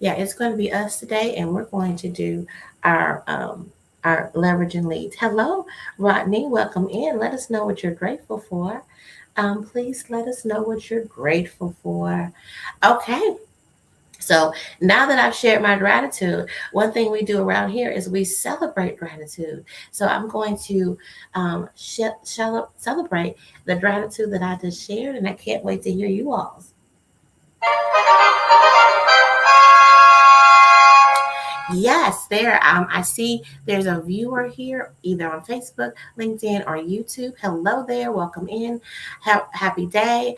Yeah, it's going to be us today, and we're going to do our leveraging leads. Hello, Rodney. Welcome in. Let us know what you're grateful for. Please let us know what you're grateful for. Okay, so now that I've shared my gratitude, one thing we do around here is we celebrate gratitude. So I'm going to celebrate the gratitude that I just shared, and I can't wait to hear you all's. Yes, there. I see there's a viewer here, either on Facebook, LinkedIn, or YouTube. Hello there. Welcome in. Happy day.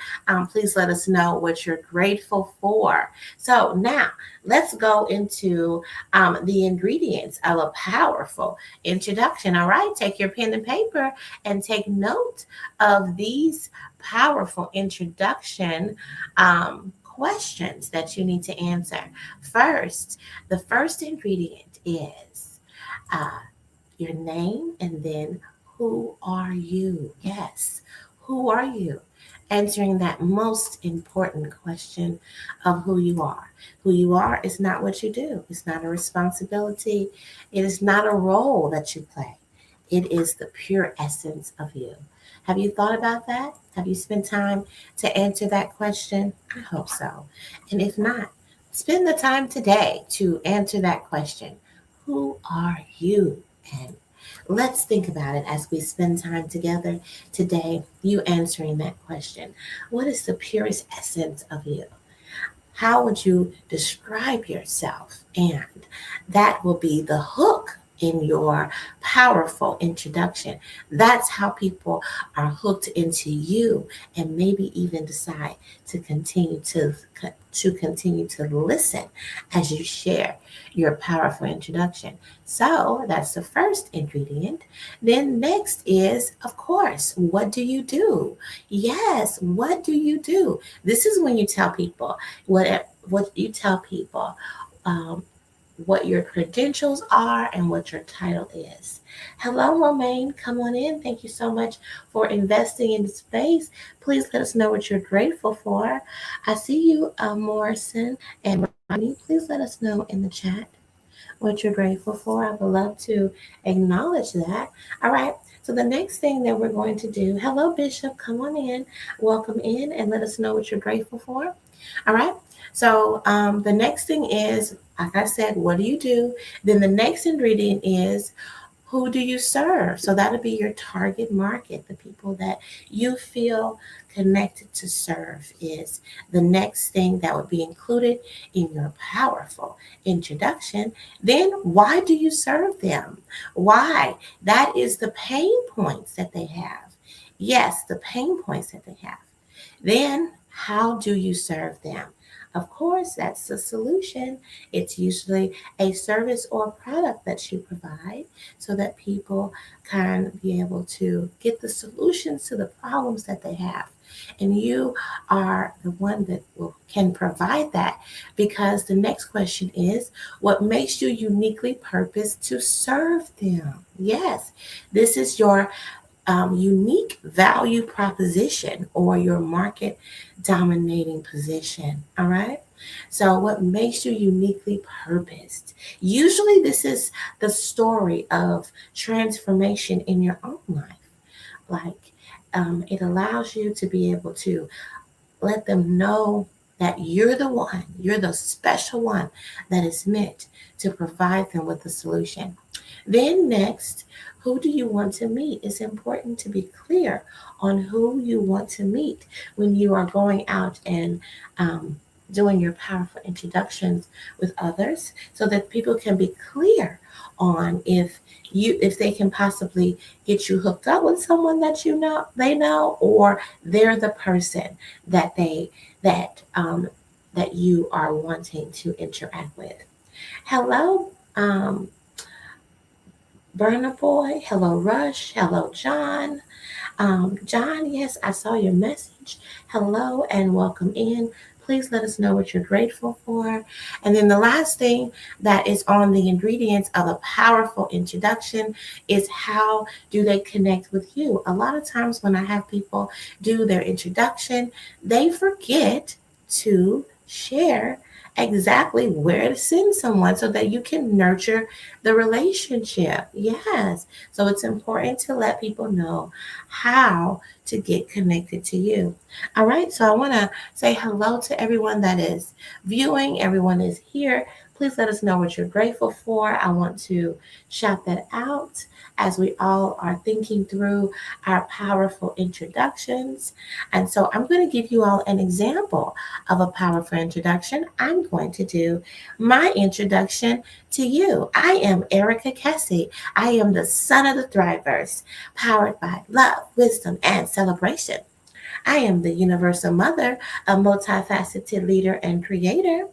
Please let us know what you're grateful for. So now let's go into the ingredients of a powerful introduction. All right, take your pen and paper and take note of these powerful introduction questions that you need to answer. First, the first ingredient is uh, your name and then who are you? Yes, who are you? Answering that most important question of who you are. Who you are is not what you do, it's not a responsibility, it is not a role that you play. It is the pure essence of you. Have you thought about that? Have you spent time to answer that question? I hope so. And if not, spend the time today to answer that question. Who are you? And let's think about it as we spend time together today, you answering that question. What is the purest essence of you? How would you describe yourself? And that will be the hook in your powerful introduction. That's how people are hooked into you and maybe even decide to continue to listen as you share your powerful introduction. So that's the first ingredient. Then next is, of course, what do you do? Yes, what do you do? This is when you tell people what you tell people. Um, what your credentials are and what your title is. Hello, Romaine. Come on in. Thank you so much for investing in space. Please let us know what you're grateful for. I see you, Morrison and Ronnie. Please let us know in the chat what you're grateful for. I would love to acknowledge that. All right. So the next thing that we're going to do, hello, Bishop. Come on in. Welcome in and let us know what you're grateful for. All right. So the next thing is, like I said, what do you do? Then the next ingredient is who do you serve? So that'll be your target market, the people that you feel connected to serve is the next thing that would be included in your powerful introduction. Then why do you serve them? Why? That is the pain points that they have. Yes, the pain points that they have. Then how do you serve them? Of course, that's the solution. It's usually a service or product that you provide so that people can be able to get the solutions to the problems that they have. And you are the one that can provide that because the next question is what makes you uniquely purposed to serve them? Yes, this is your unique value proposition or your market dominating position. All right. So, what makes you uniquely purposed? Usually, this is the story of transformation in your own life. Like, it allows you to be able to let them know that you're the one, you're the special one that is meant to provide them with the solution. Then, next, who do you want to meet? It's important to be clear on who you want to meet when you are going out and um, doing your powerful introductions with others so that people can be clear on if they can possibly get you hooked up with someone that you know they know or they're the person that that you are wanting to interact with. Hello, Burner Boy. Hello, Rush. Hello, John. John, yes, I saw your message. Hello and welcome in. Please let us know what you're grateful for. And then the last thing that is on the ingredients of a powerful introduction is how do they connect with you? A lot of times when I have people do their introduction, they forget to share exactly where to send someone so that you can nurture the relationship. Yes. So it's important to let people know how to get connected to you. All right. So I want to say hello to everyone that is viewing, everyone is here. Please let us know what you're grateful for. I want to shout that out as we all are thinking through our powerful introductions. And so I'm going to give you all an example of a powerful introduction. I'm going to do my introduction to you. I am Erica Kessie. I am the son of the Thrivers, powered by love, wisdom, and celebration. I am the universal mother, a multifaceted leader and creator.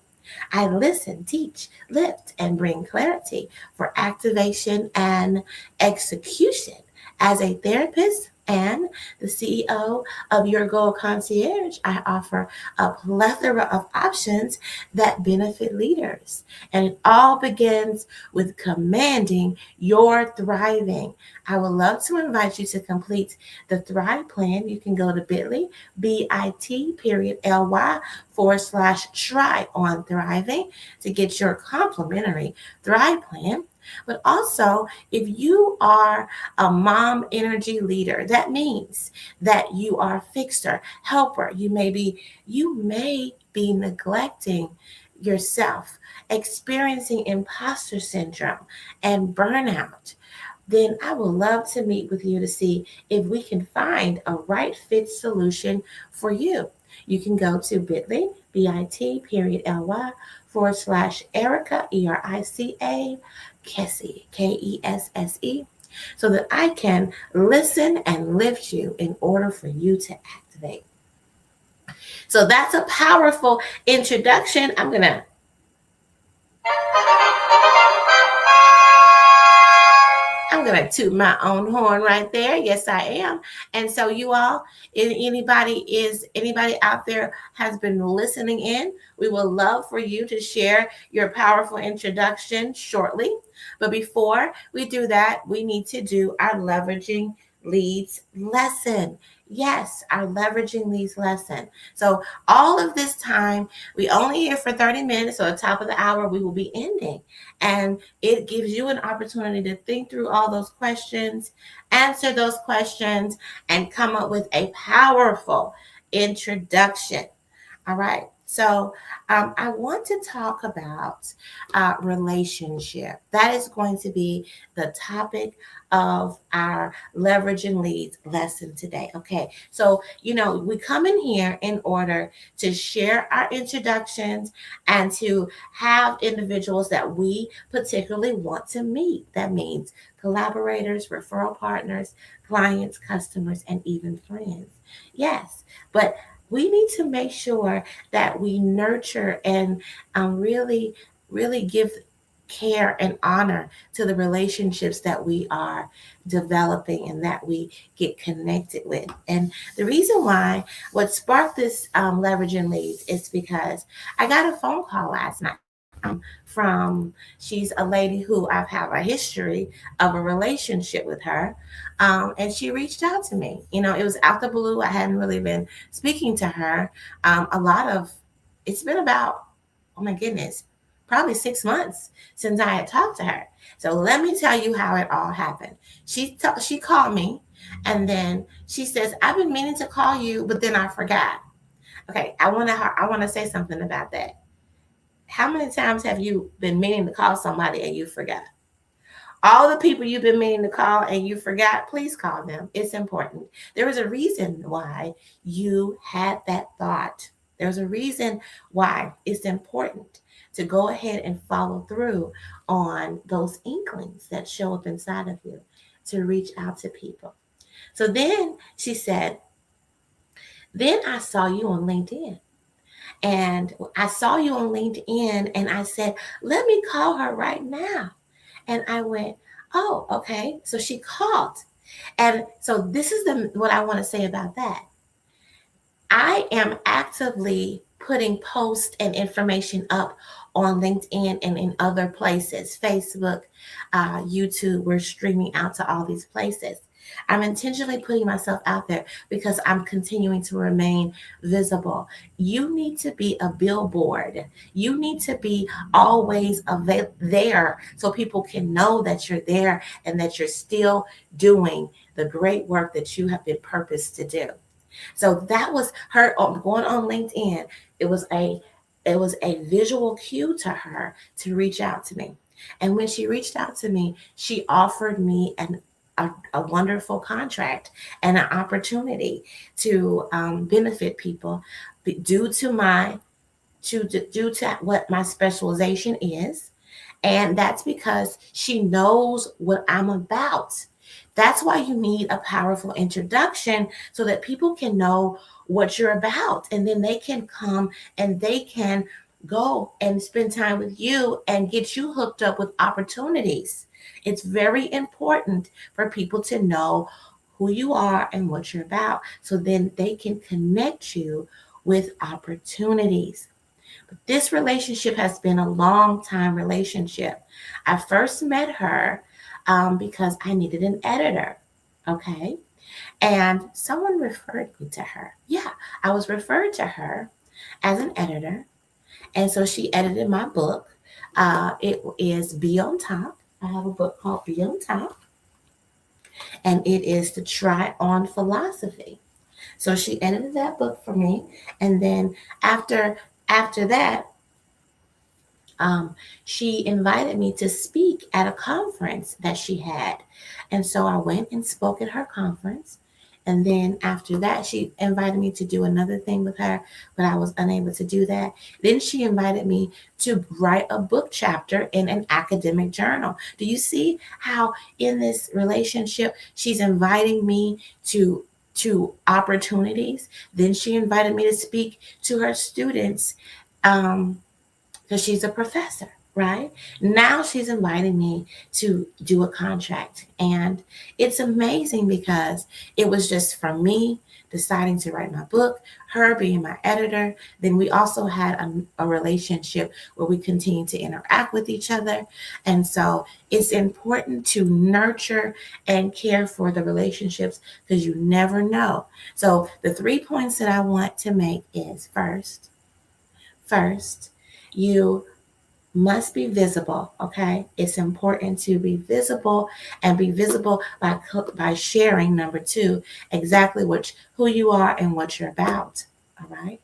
I listen, teach, lift, and bring clarity for activation and execution. As a therapist and the CEO of Your Goal Concierge, I offer a plethora of options that benefit leaders. And it all begins with commanding your thriving. I would love to invite you to complete the Thrive Plan. You can go to bit.ly/try on thriving to get your complimentary Thrive Plan. But also, if you are a mom energy leader, that means that you are a fixer, helper. You may be neglecting yourself, experiencing imposter syndrome and burnout. Then I would love to meet with you to see if we can find a right fit solution for you. You can go to bit.ly/Erica, Erica, Kessie, Kesse, so that I can listen and lift you in order for you to activate. So that's a powerful introduction. I'm gonna toot my own horn right there. Yes, I am. And so you all, anybody out there has been listening in, we would love for you to share your powerful introduction shortly. But before we do that, we need to do our leveraging leads lesson. Yes, our leveraging leads lesson. So all of this time, we only here for 30 minutes. So at the top of the hour, we will be ending. And it gives you an opportunity to think through all those questions, answer those questions, and come up with a powerful introduction. All right. So I want to talk about relationship. That is going to be the topic of our leveraging leads lesson today. Okay. So, we come in here in order to share our introductions and to have individuals that we particularly want to meet. That means collaborators, referral partners, clients, customers, and even friends. Yes. But we need to make sure that we nurture and really, really give care and honor to the relationships that we are developing and that we get connected with. And the reason why, what sparked this leveraging leads is because I got a phone call last night from she's a lady who I've had a history of a relationship with her. And she reached out to me. It was out the blue. I hadn't really been speaking to her. It's been about, oh my goodness, probably 6 months since I had talked to her. So let me tell you how it all happened. She called me and then she says, I've been meaning to call you, but then I forgot. Okay, I want to say something about that. How many times have you been meaning to call somebody and you forgot? All the people you've been meaning to call and you forgot, please call them. It's important. There is a reason why you had that thought. There's a reason why it's important to go ahead and follow through on those inklings that show up inside of you to reach out to people. So then she said, then I saw you on LinkedIn. And I saw you on LinkedIn and I said, let me call her right now. And I went, oh, okay. So she called. And so this is what I want to say about that. I am actively putting posts and information up on LinkedIn and in other places, Facebook, YouTube. We're streaming out to all these places. I'm intentionally putting myself out there because I'm continuing to remain visible. You need to be a billboard. You need to be always there so people can know that you're there and that you're still doing the great work that you have been purposed to do. So that was her going on LinkedIn. It was a visual cue to her to reach out to me. And when she reached out to me, she offered me a wonderful contract and an opportunity to benefit people due to due to what my specialization is, and that's because she knows what I'm about. That's why you need a powerful introduction so that people can know what you're about. And then they can come and they can go and spend time with you and get you hooked up with opportunities. It's very important for people to know who you are and what you're about so then they can connect you with opportunities. This relationship has been a long time relationship. I first met her because I needed an editor. Okay. And someone referred me to her. Yeah, I was referred to her as an editor. And so she edited my book. It is Be on Top. I have a book called Be on Top, and it is the Try On Philosophy. So she edited that book for me. And then after that, she invited me to speak at a conference that she had. And so I went and spoke at her conference. And then after that, she invited me to do another thing with her, but I was unable to do that. Then she invited me to write a book chapter in an academic journal. Do you see how in this relationship, she's inviting me to opportunities? Then she invited me to speak to her students. Because she's a professor, right? Now she's inviting me to do a contract. And it's amazing because it was just from me deciding to write my book, her being my editor. Then we also had a relationship where we continued to interact with each other. And so it's important to nurture and care for the relationships because you never know. So the 3 points that I want to make is first, you must be visible. Okay, it's important to be visible and be visible by sharing. Number 2, exactly who you are and what you're about. All right.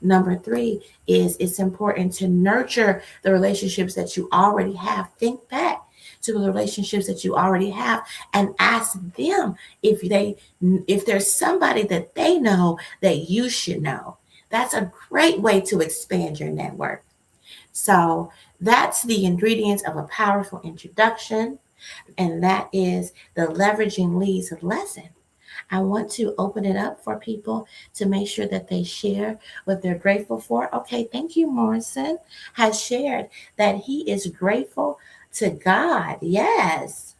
Number 3 is it's important to nurture the relationships that you already have. Think back to the relationships that you already have and ask them if there's somebody that they know that you should know. That's a great way to expand your network. So that's the ingredients of a powerful introduction, and that is the leveraging leads lesson. I want to open it up for people to make sure that they share what they're grateful for. Okay, thank you. Morrison has shared that he is grateful to God. Yes.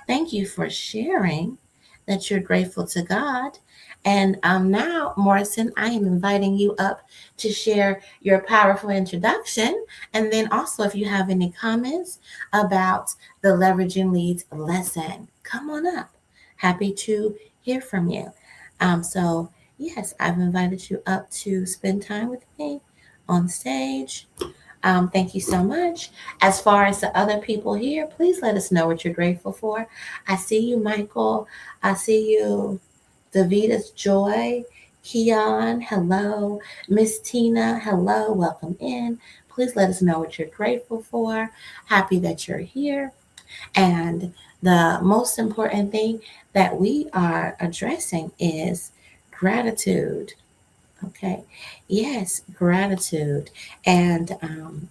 Thank you for sharing that you're grateful to God. And now, Morrison, I am inviting you up to share your powerful introduction. And then also, if you have any comments about the Leveraging Leads lesson, come on up. Happy to hear from you. So, yes, I've invited you up to spend time with me on stage. Thank you so much. As far as the other people here, please let us know what you're grateful for. I see you, Michael. I see you, Davita's Joy. Keon, hello. Miss Tina, hello. Welcome in. Please let us know what you're grateful for. Happy that you're here. And the most important thing that we are addressing is gratitude. Okay. Yes, gratitude. And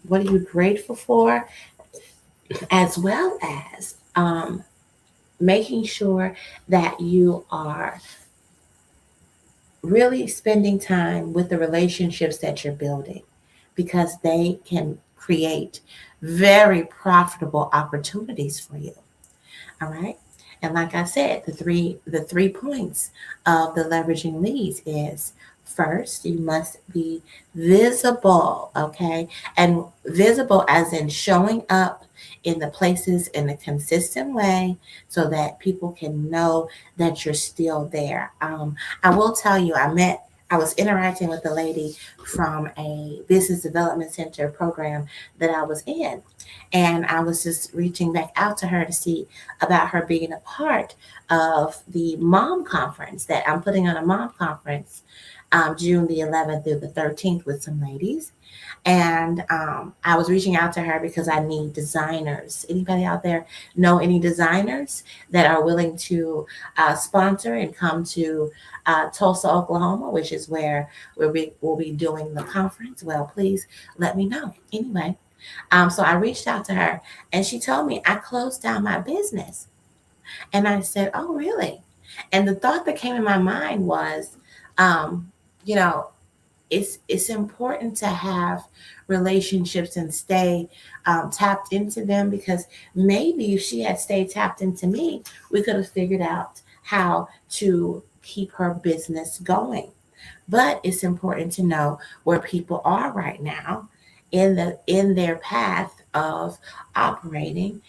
what are you grateful for? As well as making sure that you are really spending time with the relationships that you're building because they can create very profitable opportunities for you. All right. And like I said, the three points of the leveraging leads is first, you must be visible, okay? And visible as in showing up in the places in a consistent way so that people can know that you're still there. I will tell you, I was interacting with a lady from a business development center program that I was in. And I was just reaching back out to her to see about her being a part of the mom conference that I'm putting on, a mom conference June the 11th through the 13th with some ladies. And I was reaching out to her because I need designers. Anybody out there know any designers that are willing to sponsor and come to Tulsa, Oklahoma, which is where we'll be doing the conference? Well, please let me know. Anyway, so I reached out to her and she told me I closed down my business. And I said, "Oh, really?" And the thought that came in my mind was, um, you know, it's important to have relationships and stay tapped into them, because maybe if she had stayed tapped into me, we could have figured out how to keep her business going. But it's important to know where people are right now in their path of operating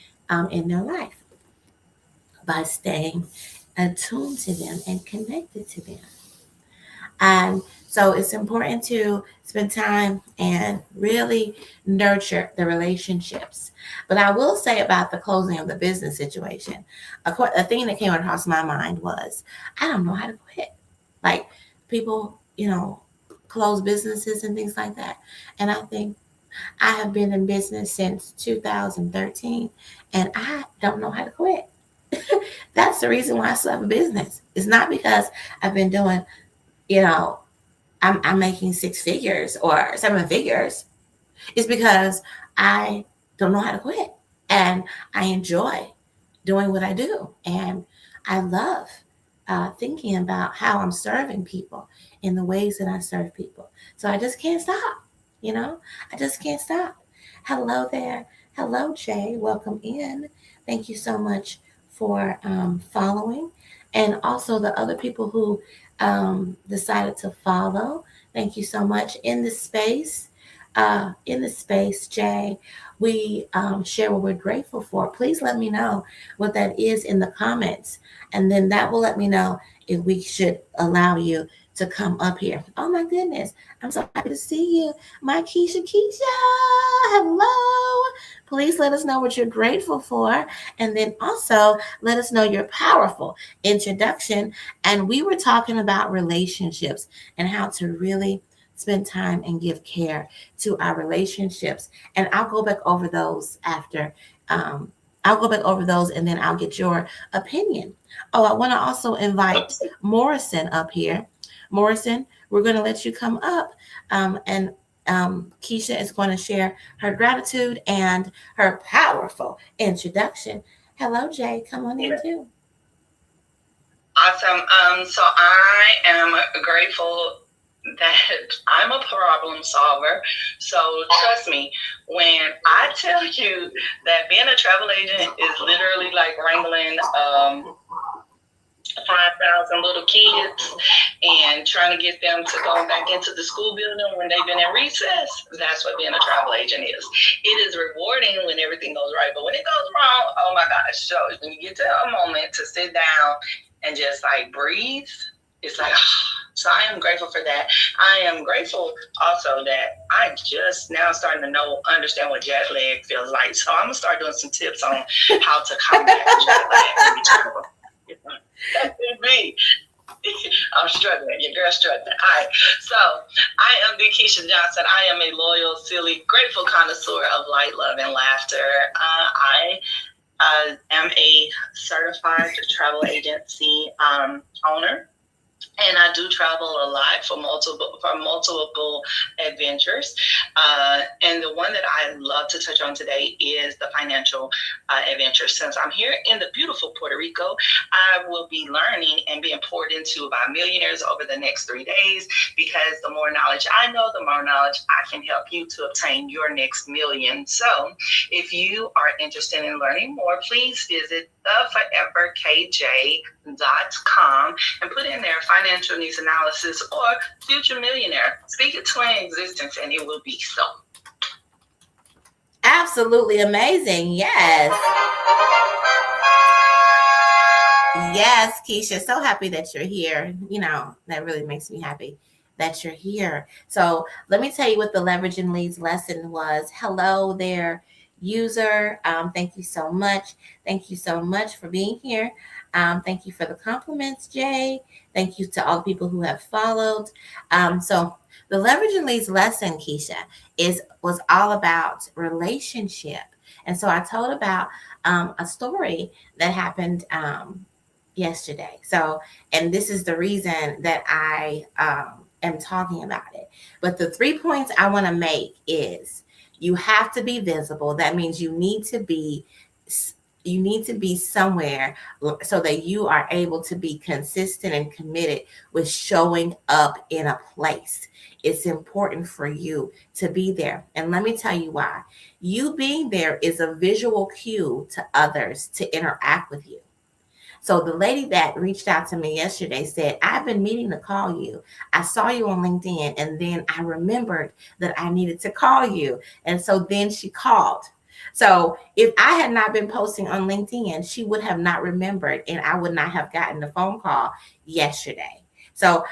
in their life by staying attuned to them and connected to them. And so it's important to spend time and really nurture the relationships. But I will say about the closing of the business situation, a thing that came across my mind was, I don't know how to quit. Like, people, close businesses and things like that. And I think I have been in business since 2013 and I don't know how to quit. That's the reason why I still have a business. It's not because I've been doing, you know, I'm making six figures or seven figures. It's because I don't know how to quit. And I enjoy doing what I do. And I love thinking about how I'm serving people in the ways that I serve people. So I just can't stop, you know? I just can't stop. Hello there. Hello, Jay. Welcome in. Thank you so much for following. And also the other people who decided to follow. Thank you so much. In the space, Jay, we share what we're grateful for. Please let me know what that is in the comments, and then that will let me know if we should allow you to come up here. Oh my goodness, I'm so happy to see you, my Keisha. Hello. Please let us know what you're grateful for, and then also let us know your powerful introduction. And we were talking about relationships and how to really spend time and give care to our relationships. And I'll go back over those after. I'll go back over those and then I'll get your opinion. Oh, I want to also invite Morrison up here. Morrison, we're going to let you come up. And Keisha is going to share her gratitude and her powerful introduction. Hello, Jay. Come on in too. Awesome. So I am grateful that I'm a problem solver. So trust me, when I tell you that being a travel agent is literally like wrangling 5,000 little kids and trying to get them to go back into the school building when they've been in recess, that's what being a travel agent is. It is rewarding when everything goes right, but when it goes wrong, oh my gosh. So when you get to a moment to sit down and just like breathe, it's like, so I am grateful for that. I am grateful also that I just now starting to understand what jet lag feels like. So I'm gonna start doing some tips on how to combat jet lag. That's me. I'm struggling. Your girl's struggling. All right. So I am the Keisha Johnson. I am a loyal, silly, grateful connoisseur of light, love, and laughter. I am a certified travel agency owner. And I do travel a lot for multiple adventures. And the one that I love to touch on today is the financial adventure. Since I'm here in the beautiful Puerto Rico, I will be learning and being poured into by millionaires over the next 3 days, because the more knowledge I know, the more knowledge I can help you to obtain your next million. So if you are interested in learning more, please visit theforeverkj.com and put in there financial needs analysis or future millionaire. Speak it to an existence and it will be so. absolutely amazing. Yes. Yes, Keisha. So happy that you're here. That really makes me happy that you're here. So let me tell you what the leveraging leads lesson was. Hello there, user. Thank you so much. Thank you so much for being here. Thank you for the compliments, Jay. Thank you to all the people who have followed. So the leveraging leads lesson, Keisha, was all about relationship. And so I told about a story that happened yesterday. So, and this is the reason that I am talking about it. But the 3 points I want to make is you have to be visible. That means you need to be somewhere so that you are able to be consistent and committed with showing up in a place. It's important for you to be there. And let me tell you why. You being there is a visual cue to others to interact with you. So the lady that reached out to me yesterday said, I've been meaning to call you. I saw you on LinkedIn and then I remembered that I needed to call you. And so then she called. So if I had not been posting on LinkedIn, she would have not remembered and I would not have gotten the phone call yesterday. So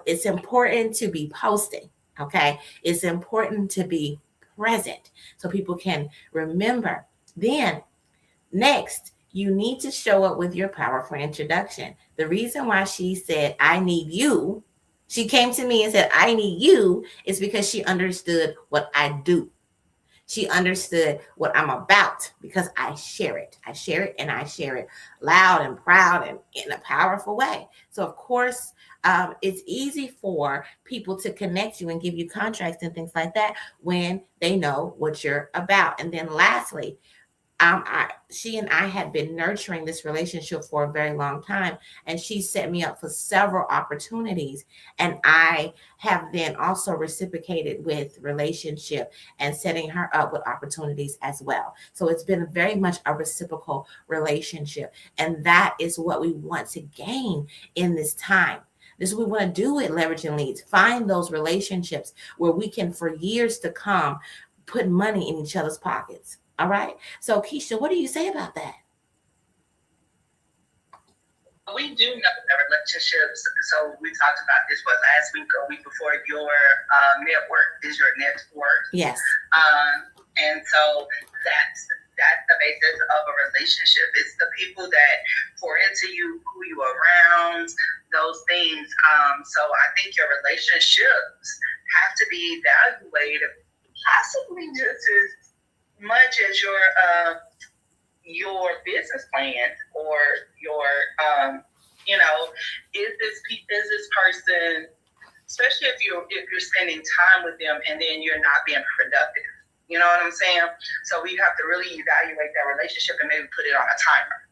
it's important to be posting. Okay. It's important to be present so people can remember. Then next, you need to show up with your powerful introduction. The reason why she said, I need you, she came to me and said, I need you, is because she understood what I do. She understood what I'm about because I share it. I share it and I share it loud and proud and in a powerful way. So, of course, it's easy for people to connect you and give you contracts and things like that when they know what you're about. And then lastly, she and I had been nurturing this relationship for a very long time, and she set me up for several opportunities. And I have then also reciprocated with relationship and setting her up with opportunities as well. So it's been very much a reciprocal relationship, and that is what we want to gain in this time. This is what we want to do with leveraging leads. Find those relationships where we can, for years to come, put money in each other's pockets. All right. So, Keisha, what do you say about that? We do know that relationships. So we talked about this last week or week before. Your network is your net worth. Yes. And so that's the basis of a relationship. It's the people that pour into you, who you are around, those things. So I think your relationships have to be evaluated, possibly just as much as your business plan or your is this person, especially if you're spending time with them and then you're not being productive. You know what I'm saying? So we have to really evaluate that relationship and maybe put it on a timer.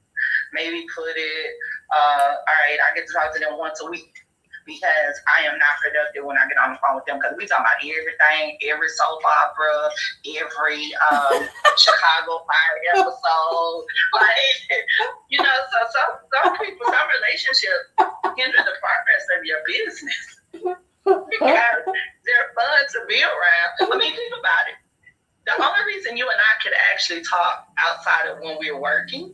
Maybe put it, all right, I get to talk to them once a week because I am not productive when I get on the phone with them because we talking about everything, every soap opera, every Chicago Fire episode. So some people, some relationships hinder the progress of your business because they're fun to be around. I mean, think about it. The only reason you and I could actually talk outside of when we're working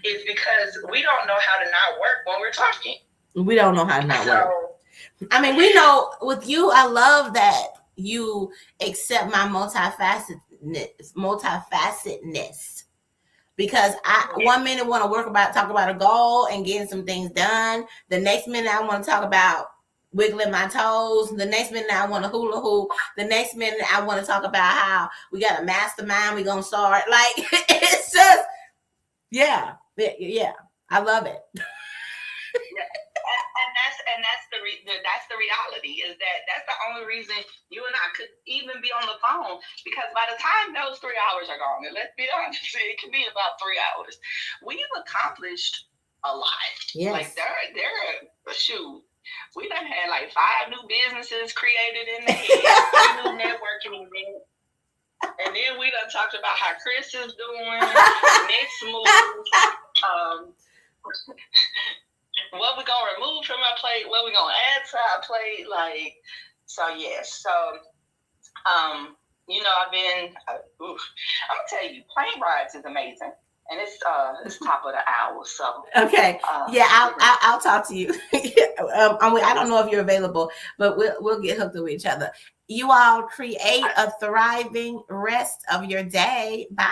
is because we don't know how to not work when we're talking. We don't know how to not work. I mean, we know with you, I love that you accept my multifacetedness because I 1 minute want to talk about a goal and getting some things done. The next minute I want to talk about wiggling my toes. The next minute I want to hula hoop. The next minute I want to talk about how we got a mastermind. We're going to start. Like, it's just, yeah. I love it. That's the reality, is that's the only reason you and I could even be on the phone, because by the time those 3 hours are gone, and let's be honest, it can be about 3 hours, we've accomplished a lot. Yes. Like shoot, we done had like 5 new businesses created in the head, 3 new networking events. And then we done talked about how Chris is doing, next move, what we gonna remove from our plate, what we gonna add to our plate, like, so yes. So I've been. I'm gonna tell you, plane rides is amazing, and it's top of the hour. So Okay. Yeah, I'll talk to you. I don't know if you're available, but we'll get hooked up with each other. You all create a thriving rest of your day. Bye.